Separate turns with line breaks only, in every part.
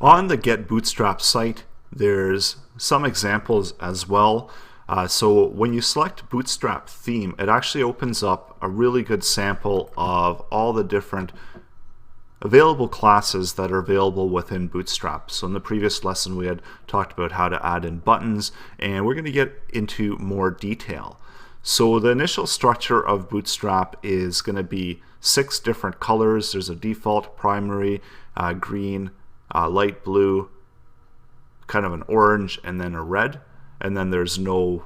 On the Get Bootstrap site, there's some examples as well. So when you select Bootstrap theme, it actually opens up a really good sample of all the different available classes that are available within Bootstrap. So in the previous lesson we had talked about how to add in buttons, and we're going to get into more detail. So the initial structure of Bootstrap is going to be 6 different colors. There's a default, primary, green, light blue, kind of an orange, and then a red. And then there's nulled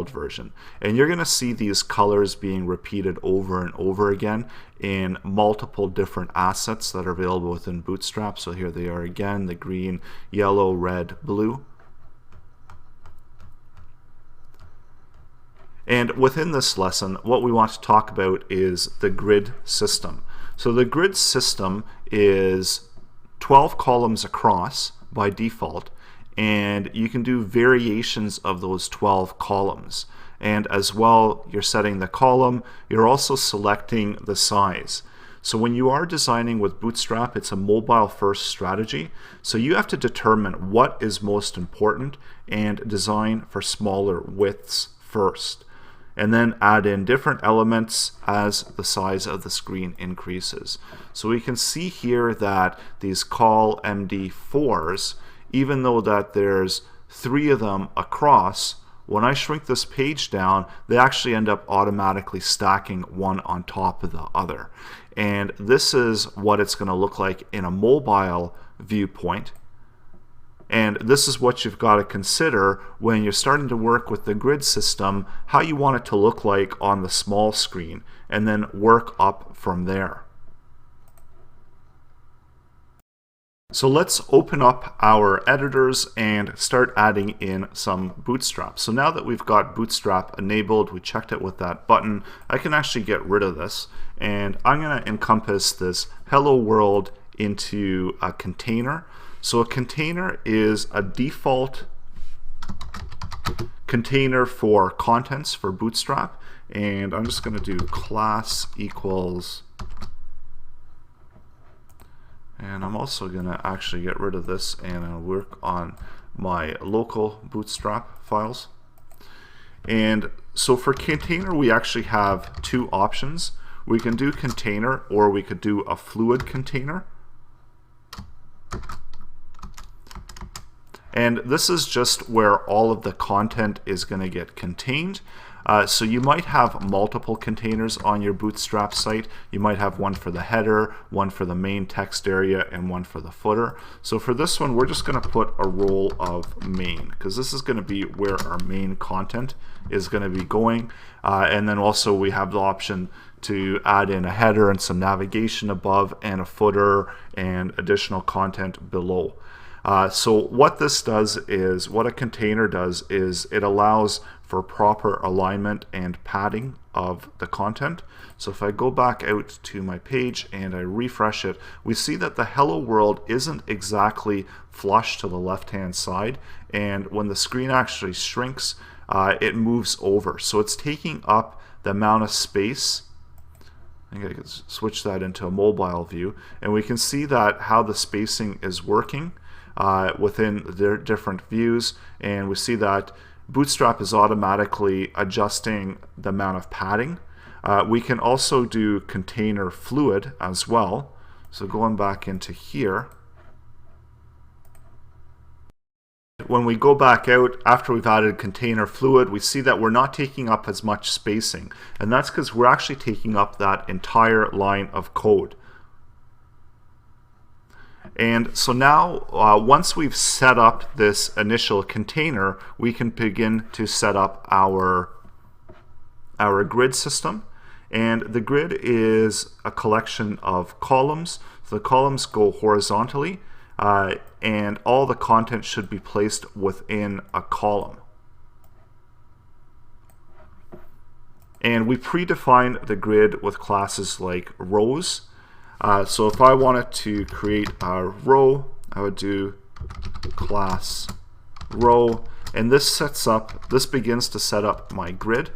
version. And you're going to see these colors being repeated over and over again in multiple different assets that are available within Bootstrap. So here they are again, the green, yellow, red, blue. And within this lesson, what we want to talk about is the grid system. So the grid system is 12 columns across by default, and you can do variations of those 12 columns. And as well, you're setting the column, you're also selecting the size. So when you are designing with Bootstrap, it's a mobile first strategy. So you have to determine what is most important and design for smaller widths first, and then add in different elements as the size of the screen increases. So we can see here that these call MD4s, even though that there's 3 of them across, when I shrink this page down, they actually end up automatically stacking one on top of the other. And this is what it's going to look like in a mobile viewpoint. And this is what you've got to consider when you're starting to work with the grid system, how you want it to look like on the small screen, and then work up from there. So let's open up our editors and start adding in some Bootstrap. So now that we've got Bootstrap enabled, we checked it with that button, I can actually get rid of this. And I'm going to encompass this hello world into a container. So a container is a default container for contents for Bootstrap. And I'm just going to do class equals, and I'm also going to actually get rid of this and I'll work on my local Bootstrap files. And so for container, we actually have 2 options. We can do container, or we could do a fluid container. And this is just where all of the content is going to get contained. So you might have multiple containers on your Bootstrap site. You might have one for the header, one for the main text area, and one for the footer. So for this one, we're just going to put a role of main, because this is going to be where our main content is going to be going. And then also we have the option to add in a header and some navigation above, and a footer and additional content below. So what this does is, what a container does is it allows for proper alignment and padding of the content. So if I go back out to my page and I refresh it, we see that the hello world isn't exactly flush to the left hand side, and when the screen actually shrinks, it moves over. So it's taking up the amount of space. I think I could switch that into a mobile view, and we can see that how the spacing is working within their different views, and we see that Bootstrap is automatically adjusting the amount of padding. We can also do container fluid as well. So going back into here, when we go back out after we've added container fluid, we see that we're not taking up as much spacing, and that's because we're actually taking up that entire line of code. And so now, once we've set up this initial container, we can begin to set up our grid system. And the grid is a collection of columns. So the columns go horizontally, and all the content should be placed within a column. And we predefine the grid with classes like rows. So if I wanted to create a row, I would do class row, and this begins to set up my grid,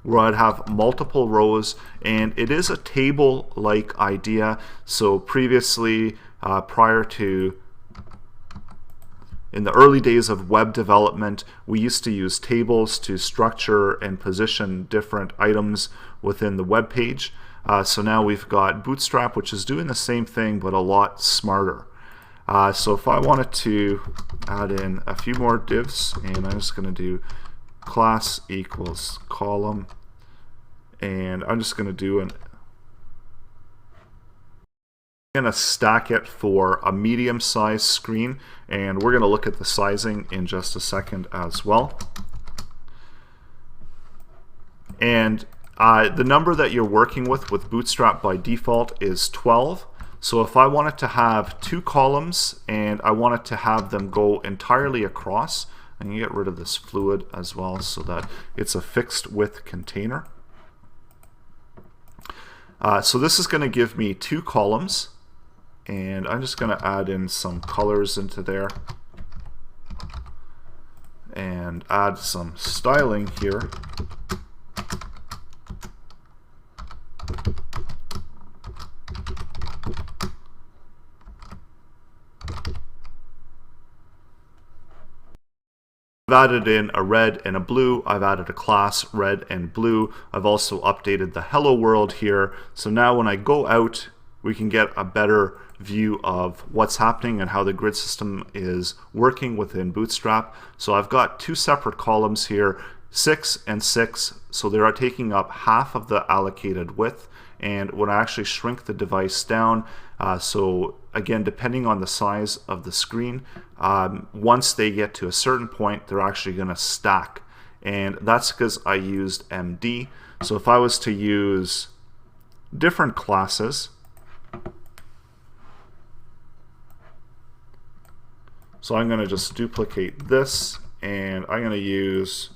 where I'd have multiple rows, and it is a table-like idea. So previously prior to, in the early days of web development, we used to use tables to structure and position different items within the web page. So now we've got Bootstrap, which is doing the same thing but a lot smarter. So if I wanted to add in a few more divs, and I'm just going to do class equals column, and I'm just going to do I'm going to stack it for a medium sized screen, and we're going to look at the sizing in just a second as well. And the number that you're working with Bootstrap by default is 12. So if I wanted to have 2 columns and I wanted to have them go entirely across, I'm going to get rid of this fluid as well so that it's a fixed width container. So this is going to give me 2 columns, and I'm just going to add in some colors into there and add some styling here. I've added in a red and a blue. I've added a class red and blue. I've also updated the hello world here. So now when I go out, we can get a better view of what's happening and how the grid system is working within Bootstrap. So I've got 2 separate columns here, 6 and 6. So they are taking up half of the allocated width. And when I actually shrink the device down, so again, depending on the size of the screen, once they get to a certain point, they're actually going to stack. And that's because I used MD. So if I was to use different classes, so I'm going to just duplicate this, and I'm going to use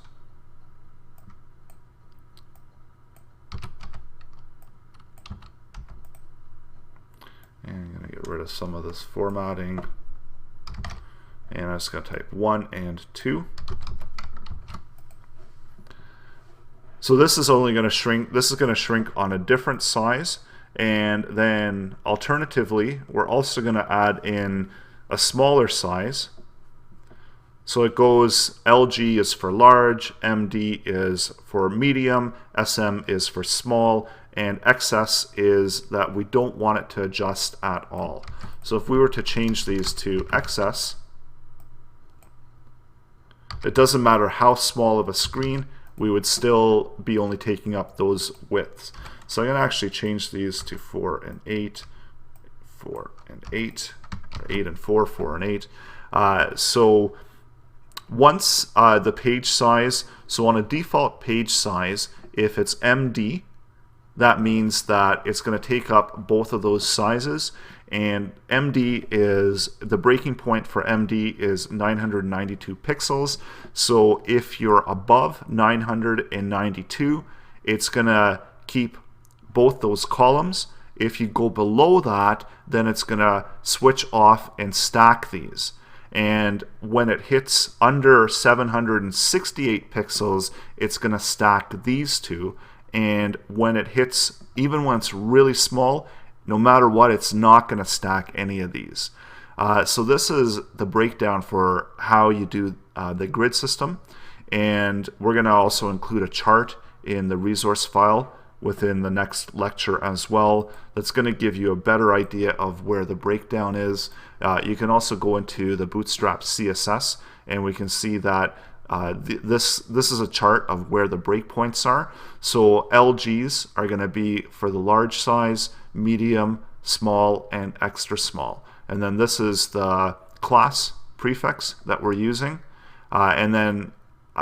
rid of some of this formatting, and I'm just going to type 1 and 2. So this is only going to shrink. This is going to shrink on a different size, and then alternatively, we're also going to add in a smaller size. So it goes LG is for large, MD is for medium, SM is for small, and XS is that we don't want it to adjust at all. So if we were to change these to XS, it doesn't matter how small of a screen, we would still be only taking up those widths. So I'm going to actually change these to 4 and 8, 4 and 8, or 8 and 4, 4 and 8. So once the page size, so on a default page size, if it's MD, that means that it's going to take up both of those sizes, and MD is, the breaking point for MD is 992 pixels. So if you're above 992, it's going to keep both those columns. If you go below that, then it's going to switch off and stack these. And when it hits under 768 pixels, it's going to stack these two. And when it hits, even when it's really small, no matter what, it's not going to stack any of these. So this is the breakdown for how you do the grid system. And we're going to also include a chart in the resource file within the next lecture as well. That's going to give you a better idea of where the breakdown is. You can also go into the Bootstrap CSS, and we can see that this is a chart of where the breakpoints are. So LGs are going to be for the large size, medium, small, and extra small. And then this is the class prefix that we're using. And then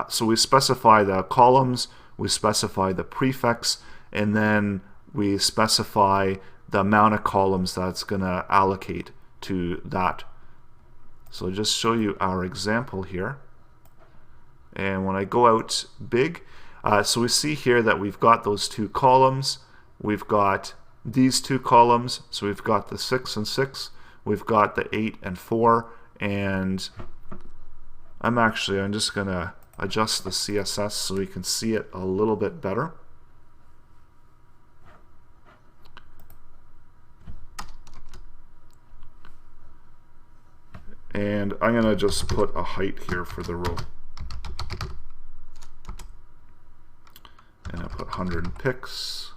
so we specify the columns, we specify the prefix, and then we specify the amount of columns that's going to allocate to that. So just show you our example here. And when I go out big, so we see here that we've got those 2 columns, we've got these 2 columns, so we've got the 6 and 6, we've got the 8 and 4, and I'm just going to adjust the CSS so we can see it a little bit better. And I'm going to just put a height here for the row. And I'll put 100 pixels.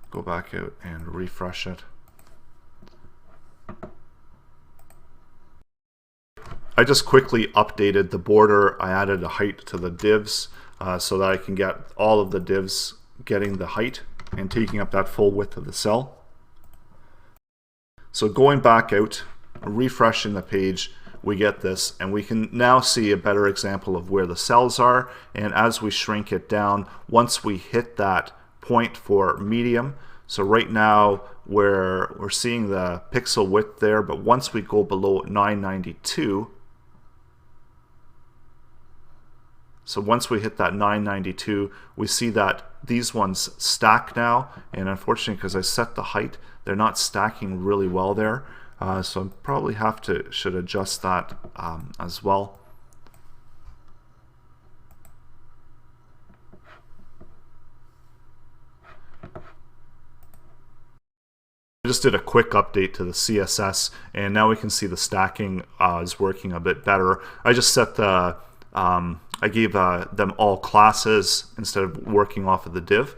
Go back out and refresh it. I just quickly updated the border. I added a height to the divs so that I can get all of the divs getting the height and taking up that full width of the cell. So going back out, refreshing the page, we get this, and we can now see a better example of where the cells are. And as we shrink it down, once we hit that point for medium, so right now we're seeing the pixel width there, but once we go below 992, so once we hit that 992, we see that these ones stack now, and unfortunately, because I set the height, they're not stacking really well there. So I probably should adjust that as well. I just did a quick update to the CSS, and now we can see the stacking is working a bit better. I just set the I gave them all classes instead of working off of the div.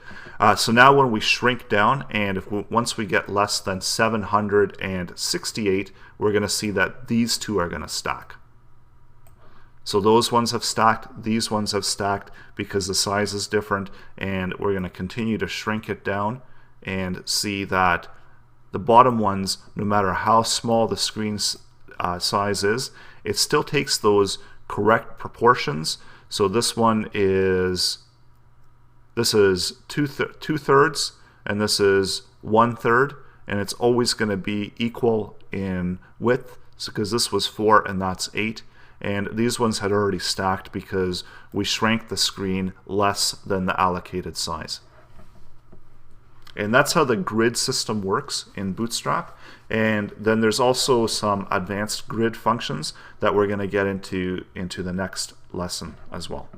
So now when we shrink down, and once we get less than 768, we're going to see that these two are going to stack. So those ones have stacked, these ones have stacked because the size is different, and we're going to continue to shrink it down and see that the bottom ones, no matter how small the screen size is, it still takes those correct proportions. So this one is, this is two-thirds, and this is 1/3, and it's always going to be equal in width, because this was 4 and that's 8. And these ones had already stacked because we shrank the screen less than the allocated size. And that's how the grid system works in Bootstrap. And then there's also some advanced grid functions that we're going to get into the next lesson as well.